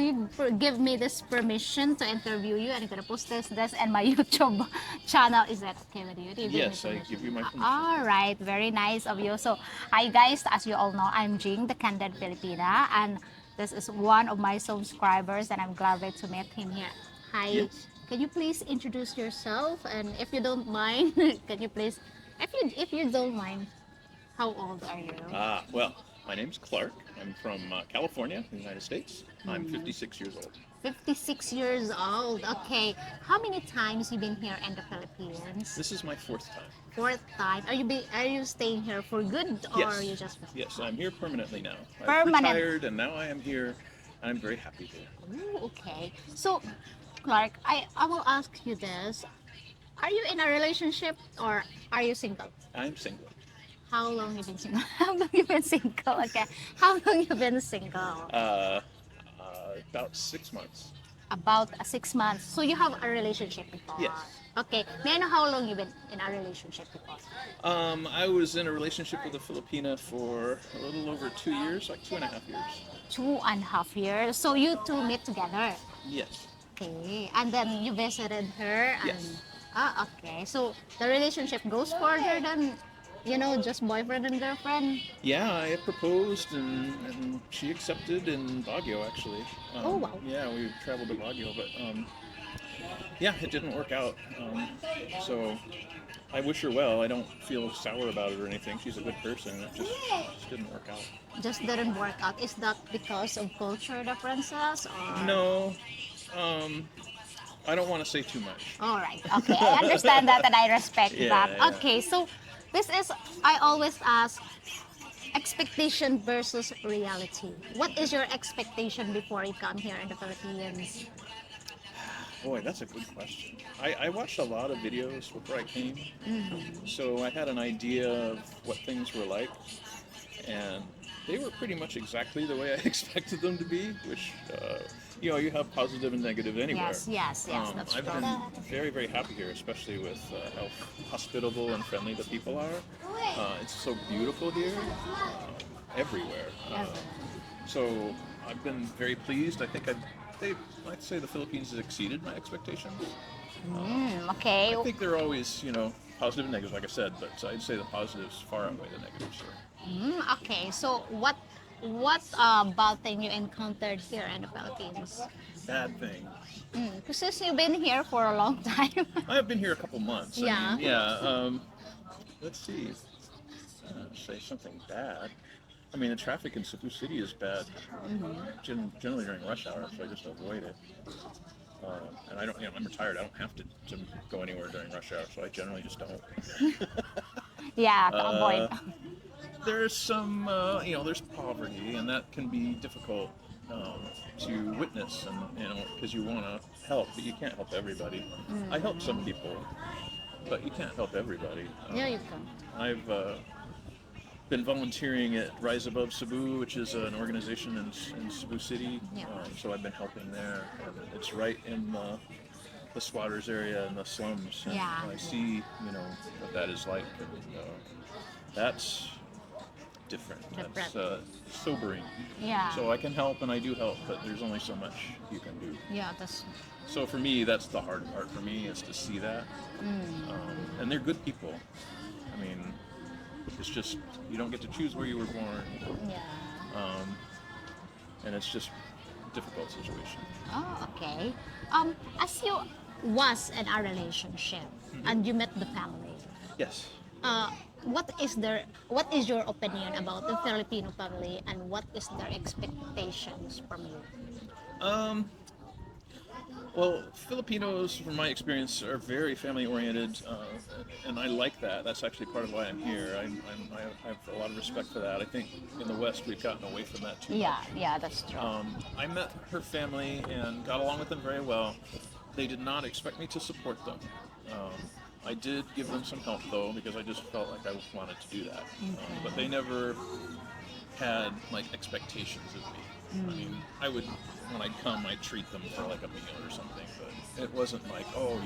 you give me this permission to interview you, and I'm gonna post this and my YouTube channel. Is that okay with you? Do you give me Yes, I give permission? you my permission. All right, very nice of you. So, hi guys, as you all know, I'm Jing, the Candid Filipina, and this is one of my subscribers, and I'm glad to meet him here. Hi, Yes. can you please introduce yourself, and if you don't mind, can you please, if you don't mind, how old are you? Well, my name's Clark. I'm from California, the United States. I'm 56 years old. 56 years old. Okay. How many times you been here in the Philippines? This is my fourth time. Fourth time. Are you staying here for good or you Yes. just Yes, I'm here permanently now. I've permanent? retired and now I am here. I'm very happy here. Ooh, okay. So, Clark, I will ask you this. Are you in a relationship or are you single? I'm single. How long you been single? How long you been single? Okay. How long you been single? Uh, about 6 months. About 6 months. So you have a relationship before? Yes. Okay. May I know how long you been in a relationship before? I was in a relationship with a Filipina for a little over 2 years, like 2.5 years. 2.5 years. So you two meet together. Yes. Okay. And then you visited her and Yes. okay. So the relationship goes further than just boyfriend and girlfriend. Yeah, I proposed and she accepted in Baguio actually. Oh wow. Yeah, we traveled to Baguio, but yeah, it didn't work out. So I wish her well. I don't feel sour about it or anything. She's a good person. It just didn't work out. Just didn't work out. Is that because of culture differences or? No, um, I don't want to say too much. All right. Okay. I understand that and I respect Yeah, that. yeah. Okay. So this is, I always ask, expectation versus reality. What is your expectation before you come here in the Philippines? Boy, that's a good question. I watched a lot of videos before I came, so I had an idea of what things were like, and they were pretty much exactly the way I expected them to be, which, you have positive and negative anywhere. Yes, that's I've true. been very, very happy here, especially with how hospitable and friendly the people are. It's so beautiful here, everywhere. So I've been very pleased. I think I'd say the Philippines has exceeded my expectations. Okay. I think there are always, positive and negatives, like I said, but I'd say the positives far outweigh the negatives. So. Okay. So what bad thing you encountered here in the Philippines? Bad thing. Because since you've been here for a long time. I have been here a couple months. Yeah. I mean, yeah. Let's see. Say something bad. I mean, the traffic in Cebu City is bad, generally during rush hour, so I just avoid it. And I don't, I'm retired. I don't have to go anywhere during rush hour, so I generally just don't. Yeah, to avoid. There's some, there's poverty, and that can be difficult to witness, and because you want to help, but you can't help everybody. I help some people, but you can't help everybody. Yeah, you can. I've been volunteering at Rise Above Cebu, which is an organization in Cebu City. Yeah. So I've been helping there. And it's right in the squatters area and the slums. And Yeah. I see, what that is like. And that's different. That's sobering. Yeah. So I can help and I do help, but there's only so much you can do. Yeah, that's. So for me, that's the hard part for me is to see that. And they're good people. I mean, it's just you don't get to choose where you were born, Yeah. and it's just a difficult situation. Oh, okay. As you was in a relationship and you met the family, Yes. what is your opinion about the Filipino family and what is their expectations from you? Well, Filipinos, from my experience, are very family-oriented, and I like that. That's actually part of why I'm here. I have a lot of respect for that. I think in the West we've gotten away from that too much. Yeah, that's true. I met her family and got along with them very well. They did not expect me to support them. I did give them some help though, because I just felt like I wanted to do that. But they never had like expectations of me. I mean, I would, when I'd come, I'd treat them for like a meal or something, but it wasn't like, oh,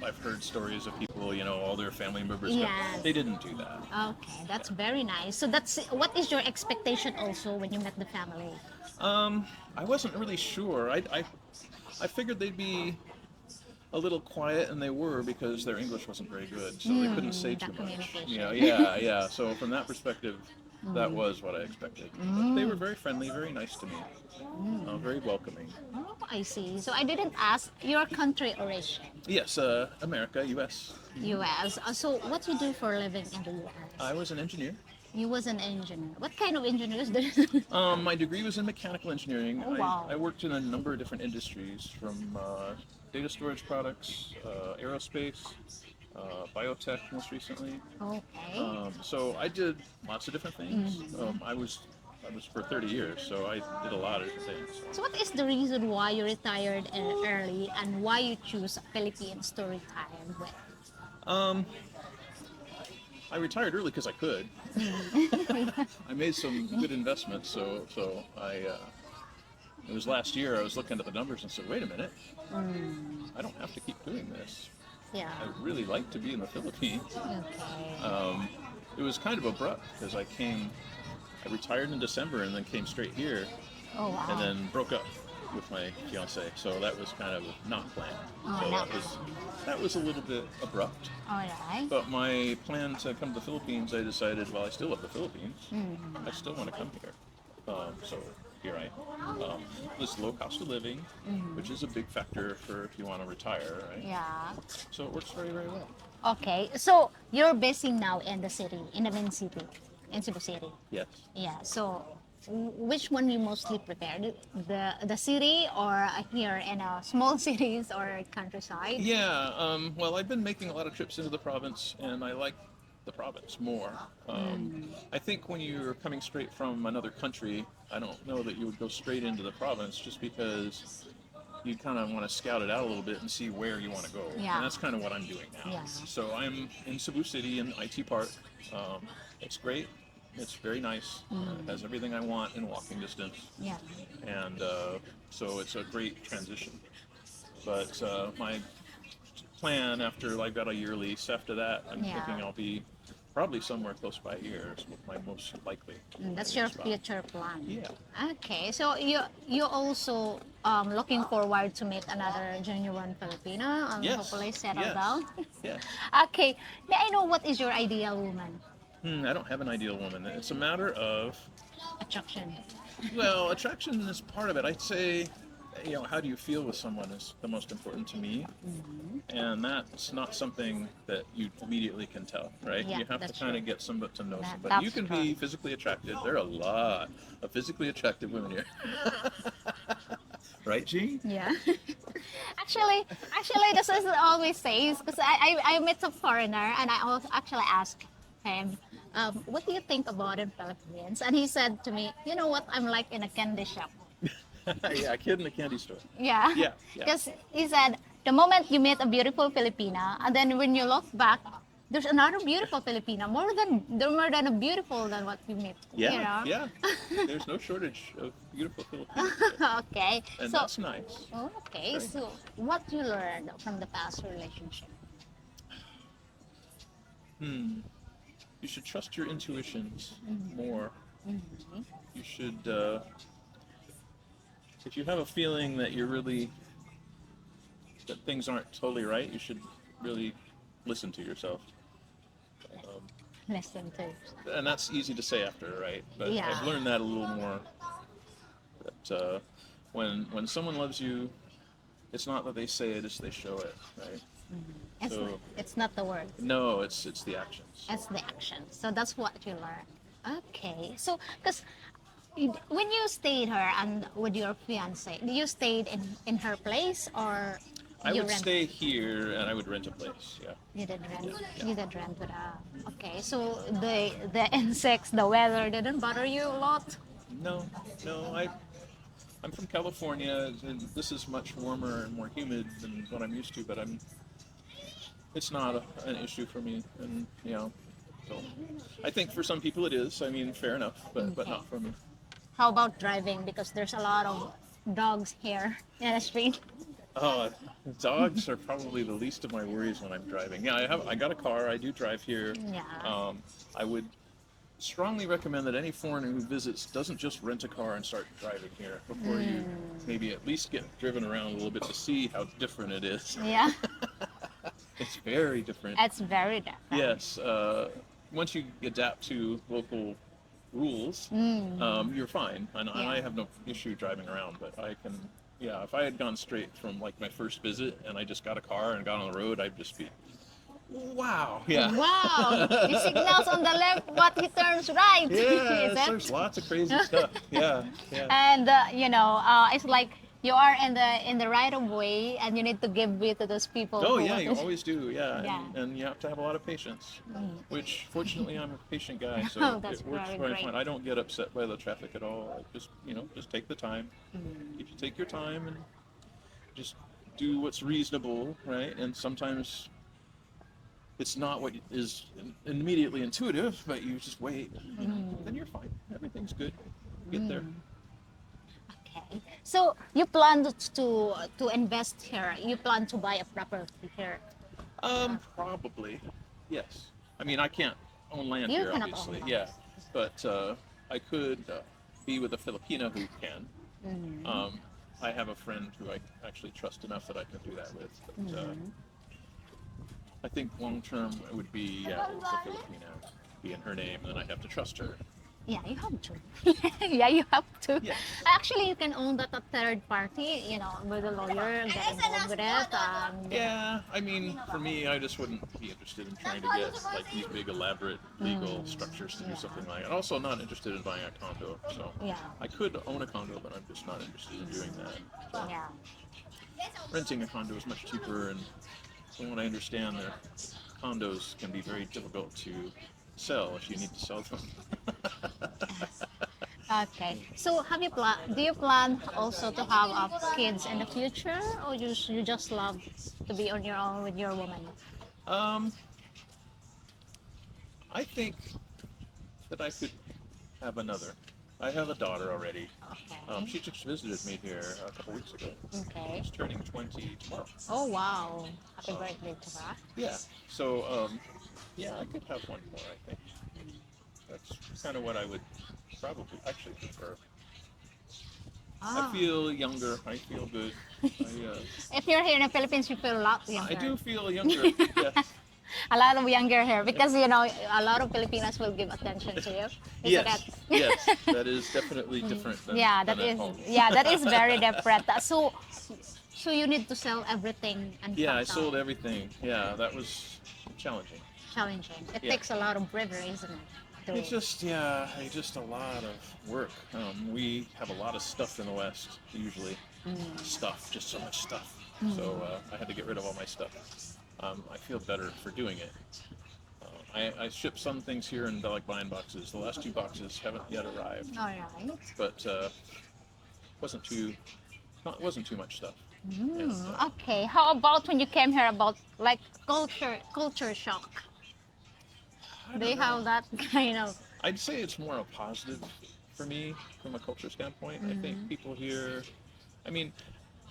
I've heard stories of people, all their family members come. Yes. They didn't do that. Okay, that's very nice. So that's what is your expectation also when you met the family? I wasn't really sure. I figured they'd be a little quiet, and they were because their English wasn't very good, so they couldn't say The too much. communication. Yeah. So from that perspective, that was what I expected. But they were very friendly, very nice to me, very welcoming. Oh, I see. So I didn't ask your country origin, Yes, America, U.S. U.S. So what you do for a living in the U.S.? I was an engineer. You was an engineer. What kind of engineers do My degree was in mechanical engineering. Oh, wow. I worked in a number of different industries, from data storage products, aerospace, biotech most recently. Okay. So I did lots of different things. I was for 30 years, so I did a lot of different things. So what is the reason why you retired early and why you choose Philippines to retire with? Um, I retired early because I could. I made some good investments, so it was last year I was looking at the numbers and said, wait a minute, I don't have to keep doing this. Yeah. I really like to be in the Philippines. Okay. It was kind of abrupt because I retired in December and then came straight here Oh wow. and then broke up with my fiance. So that was kind of not planned. Oh, So not that was a little bit abrupt. All right. But my plan to come to the Philippines, I decided, well, I still love the Philippines. I still want to come here. So here I am. This low cost of living, which is a big factor for if you want to retire, right? Yeah. So it works very, very well. Okay. So you're basing now in the city, in the main city, in Cebu City. Yes. Yeah. So which one you mostly prepared? The city or here in a small cities or countryside? Yeah, well, I've been making a lot of trips into the province, and I like the province more. I think when you're coming straight from another country, I don't know that you would go straight into the province just because you kind of want to scout it out a little bit and see where you want to go. Yeah. And that's kind of what I'm doing now. Yeah. So I'm in Cebu City in IT Park. It's great. It's very nice. It has everything I want in walking distance. Yeah. And so it's a great transition. But my plan after I've got a year lease, after that, I'm Yeah. thinking I'll be probably somewhere close by here is my most likely. That's your spot. future plan. Yeah. Okay, so you also looking forward to meet another genuine Filipina and Yes. hopefully settle Yes. down. Yeah. Okay, may I know what is your ideal woman? I don't have an ideal woman. It's a matter of, Attraction. well, attraction is part of it. I'd say, how do you feel with someone is the most important to me. And that's not something that you immediately can tell, right? Yeah, You have to that's kind true. of get somebody to know That- somebody. You that's can true. be physically attracted. There are a lot of physically attractive women here. Right, Jean? Yeah. actually, this is always says because I met a foreigner and I also actually asked him, what do you think about in Philippines? And he said to me, you know what? I'm like in a candy shop. Yeah, a kid in a candy store. Yeah. Yeah. Because he said the moment you meet a beautiful Filipina, and then when you look back, there's another beautiful Filipina, more than a beautiful than what we meet. Yeah, You know? yeah. There's no shortage of beautiful Filipinos. Okay. And So that's nice. okay. Very So what you learned from the past relationship? You should trust your intuitions more. You should, if you have a feeling that that things aren't totally right, you should really listen to yourself. Listen to. And that's easy to say after, right? But Yeah. I've learned that a little more. That when someone loves you, it's not that they say it, it's they show it, right? It's, So- it's not the word. No, it's the actions. It's the action. So that's what you learn. Okay. So because when you stayed her and with your fiance, you stayed in her place or I you would rent? stay here and I would rent a place. Yeah. You did rent. Yeah. You did rent with okay. So the insects, the weather didn't bother you a lot. No. I'm from California, and this is much warmer and more humid than what I'm used to. But it's not an issue for me, and so I think for some people it is. I mean, fair enough, but Okay. not for me. How about driving? Because there's a lot of dogs here in the street. Oh, dogs are probably the least of my worries when I'm driving. Yeah, I got a car. I do drive here. Yeah. I would strongly recommend that any foreigner who visits doesn't just rent a car and start driving here before you maybe at least get driven around a little bit to see how different it is. Yeah. It's very different. It's very different. Yes. Once you adapt to local rules, you're fine. And I have no issue driving around, but I can, yeah, if I had gone straight from like my first visit and I just got a car and got on the road, I'd just be, wow. Yeah. Wow. He signals on the left, but he turns right. Yeah, Is it? there's lots of crazy stuff. Yeah, yeah. And it's like you are in the right of way, and you need to give way to those people. Oh who yeah, want you to- always do. Yeah, Yeah. And you have to have a lot of patience. Which, fortunately, I'm a patient guy, so Oh, that's it works very very great. fine. I don't get upset by the traffic at all. I just, just take the time. If you take your time and just do what's reasonable, right? And sometimes it's not what is immediately intuitive, but you just wait. Then you're fine. Everything's good. Get there. Okay. So you plan to invest here. You plan to buy a property here. Probably, yes. I mean, I can't own land You here, cannot own obviously. land. Yeah, but I could be with a Filipina who can. I have a friend who I actually trust enough that I can do that with. But, I think long term it would be with a Filipina, be in her name, and then I'd have to trust her. Yeah, you have to. Yeah, you have to. Yes. Actually, you can own that a third party. With a lawyer, get involved with it. Yeah, I mean, for me, I just wouldn't be interested in trying to get like these big elaborate legal structures to do something like that. Also, not interested in buying a condo. So Yeah. I could own a condo, but I'm just not interested in doing that. So Yeah. renting a condo is much cheaper, and from what I understand, their condos can be very difficult to sell if you need to sell them. Okay. So do you plan also to have kids in the future, or you just love to be on your own with your woman? I think that I could have another. I have a daughter already. Okay. She just visited me here a couple weeks ago. Okay. She's turning 20 tomorrow. Oh wow! Happy birthday to her. Yeah. So, yeah, I could have one more, I think. That's kind of what I would probably actually prefer. I Ah. feel younger. I feel good. If you're here in the Philippines, you feel a lot younger. I do feel younger. Yes. A lot of younger here because a lot of Filipinas will give attention to you. Isn't Yes. it? Yes. That is definitely different than, Yeah, than that at is. home. Yeah, that is very different. So you need to sell everything and Yeah, I pack sold out. everything. Yeah, that was challenging. Challenging. It Yeah. takes a lot of bravery, isn't it? It's just, yeah, it's just a lot of work. We have a lot of stuff in the West, usually. Stuff, just so much stuff. So I had to get rid of all my stuff. I feel better for doing it. I ship some things here in like buying boxes. The last 2 boxes haven't yet arrived, All right. but wasn't too much stuff. And, Okay. How about when you came here? About like culture shock. I Do you don't know. have that kind of? I'd say it's more a positive for me from a culture standpoint. I think people here, I mean,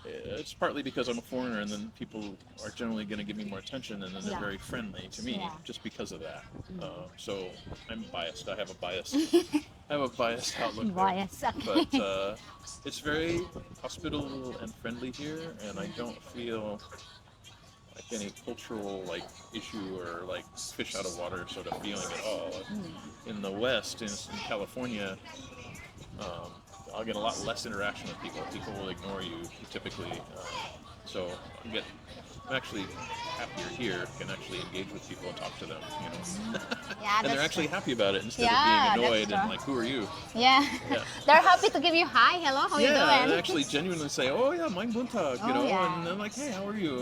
it's partly because I'm a foreigner, and then people are generally going to give me more attention, and then they're Yeah. very friendly to me Yeah. just because of that. So I'm biased. I have a biased outlook there. Bias. But it's very hospitable and friendly here, and I don't feel like any cultural issue or like fish out of water sort of feeling at all. In the West, in California, I'll get a lot less interaction with people. People will ignore you typically. So I'm actually happier here, can actually engage with people and talk to them, Yeah, and they're that's actually happy about it instead Yeah, of being that's annoyed and true. like, who are you? Yeah. Yeah. They're happy to give you hi, hello, how you Yeah, and doing? actually genuinely say, oh yeah, mein buntag, Oh, yeah. and then like, hey, how are you,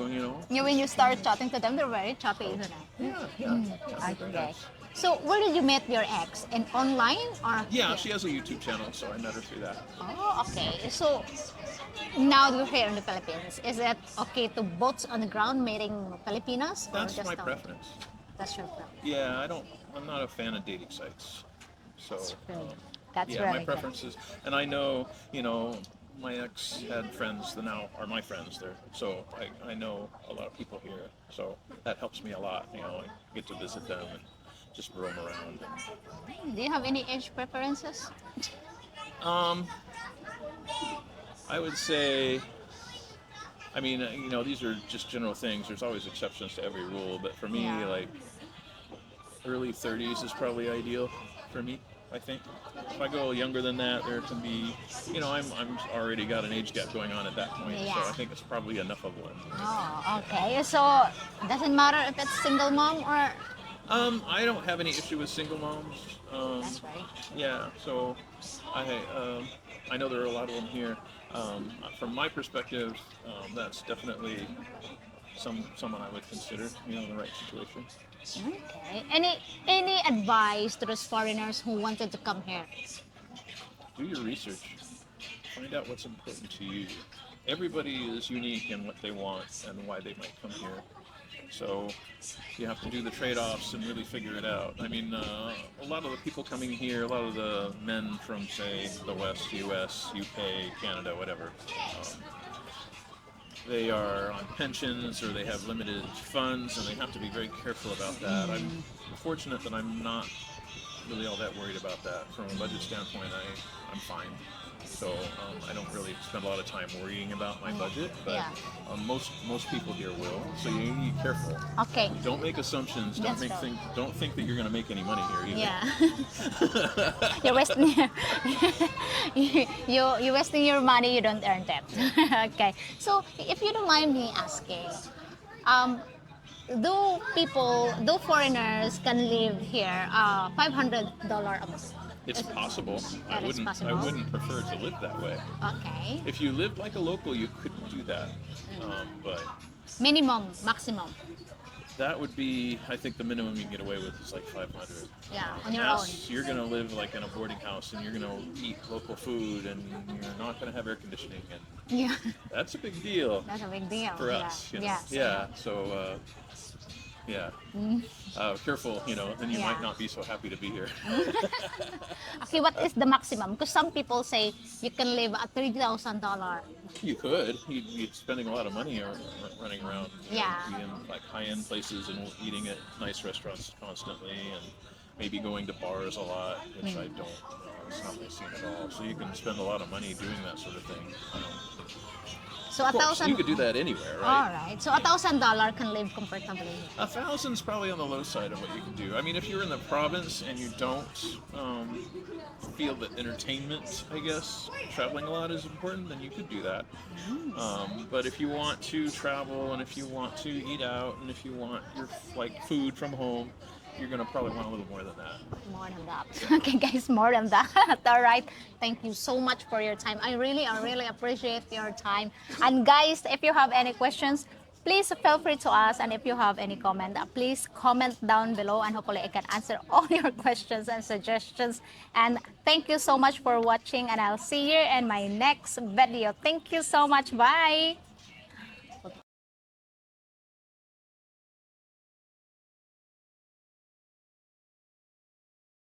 When you start chatting to them, they're very chatty, isn't it? Yeah, yeah, very Okay. nice. So where did you meet your ex? In online or? Yeah, she has a YouTube channel, so I met her through that. Oh, okay. So now you're here in the Philippines. Is it okay to boots on the ground meeting Filipinas? Or That's just my a- preference. That's your preference. Yeah, I'm not a fan of dating sites. So, That's true. That's Yeah, my really good. preferences, and I know, my ex had friends that now are my friends there, so I know a lot of people here, so that helps me a lot. I get to visit them and just roam around. Do you have any age preferences? Um, I would say, I mean, these are just general things. There's always exceptions to every rule, but for me, Yeah. like early 30s is probably ideal for me. I think if I go younger than that, there can be, I'm already got an age gap going on at that point, so I Yeah. think it's probably enough of one. Oh, okay. So doesn't matter if it's single mom or I don't have any issue with single moms. that's right. Yeah, so I I know there are a lot of them here. From my perspective, that's definitely someone I would consider, in the right situation. Okay. Any advice to those foreigners who wanted to come here? Do your research. Find out what's important to you. Everybody is unique in what they want and why they might come here. So you have to do the trade-offs and really figure it out. I mean, a lot of the people coming here, a lot of the men from, say, the West, U.S., U.K., Canada, whatever, they are on pensions or they have limited funds, and they have to be very careful about that. I'm fortunate that I'm not really all that worried about that. From a budget standpoint, I'm fine. So I don't really spend a lot of time worrying about my budget, but Yeah. most people here will. So you need to be careful. Okay. Don't make assumptions. That's right. Don't think that you're going to make any money here either. Yeah. You're wasting you wasting your money. You don't earn that. Okay. So if you don't mind me asking, um, do foreigners can live here $500 a month? It's possible. That is I possible. wouldn't prefer to live that way. Okay. If you lived like a local, you could do that. But Minimum, maximum. that would be, I think, the minimum you can get away with is like 500. Yeah, on And your own. you're gonna live like in a boarding house, and you're gonna eat local food, and you're not gonna have air conditioning, and Yeah. that's a big deal That's a big deal. for Yeah. us. Yes. Yeah. So, yeah. Careful, then you Yeah. might not be so happy to be here. Okay, what is the maximum? Because some people say you can live at $3,000. You could. You'd be spending a lot of money running around, Yeah. eating like high-end places and eating at nice restaurants constantly, and maybe going to bars a lot, which I don't. It's not my scene at all. So you can spend a lot of money doing that sort of thing. So Of course, you 1,000. could do that anywhere, All right? right. So $1,000 can live comfortably. 1,000's probably on the low side of what you can do. I mean, if you're in the province and you don't feel that entertainment, I guess, traveling a lot is important, then you could do that. But if you want to travel, and if you want to eat out, and if you want your food from home, you're gonna probably want a little more than that. More than that. Okay, guys, more than that. All right. Thank you so much for your time. I really appreciate your time. And guys, if you have any questions, please feel free to ask. And if you have any comment, please comment down below, and hopefully I can answer all your questions and suggestions. And thank you so much for watching, and I'll see you in my next video. Thank you so much. Bye.